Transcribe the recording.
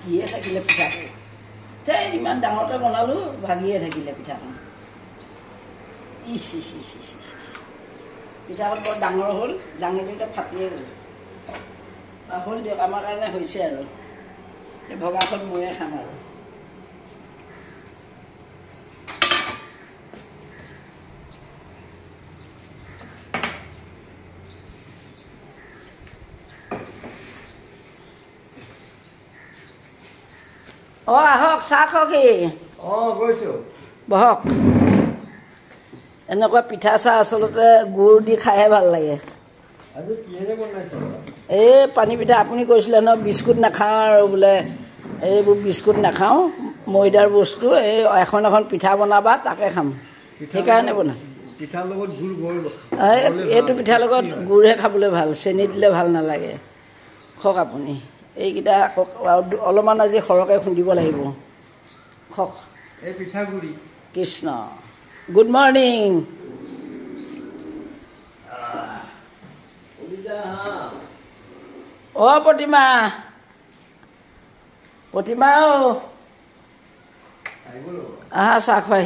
ভাগিয়ে থাকিলে পিঠাটো ইমান ডাঙৰকৈ বনালোঁ ভাগিয়ে থাকিলে পিঠাখন ইচ ইচ ইচ ইচ ইচ পিঠাখন বৰ ডাঙৰ হ'ল দাঙিটো এতিয়া ফাটিয়ে গ'ল হ'ল দিয়ক আমাৰ কাৰণে হৈছে আৰু এই ভগাখন ময়ে খাম আৰু আহক চাহ খাওকহি গৈছোঁ বহক এনেকুৱা পিঠা চাহ আচলতে গুড় দি খাইহে ভাল লাগে আজি কিহেৰে বনাইছে এই পানী পিঠা আপুনি কৈছিলে ন বিস্কুট নাখাওঁ আৰু বোলে এইবোৰ বিস্কুট নাখাওঁ ময়দাৰ বস্তু এই এখন পিঠা বনাবা তাকে খাম সেইকাৰণে বনাম পিঠাৰ লগত গুড় বৰ এইটো পিঠাৰ লগত গুড়হে খাবলৈ ভাল চেনি দিলে ভাল নালাগে খওক আপুনি এইকেইটা অলপমান আজি সৰহকৈ খুন্দিব লাগিব খওক এই পিঠাগুড়ি কৃষ্ণ গুড মৰ্ণিং প্ৰতিমা প্ৰতিমা আহা চাহ খুৱাই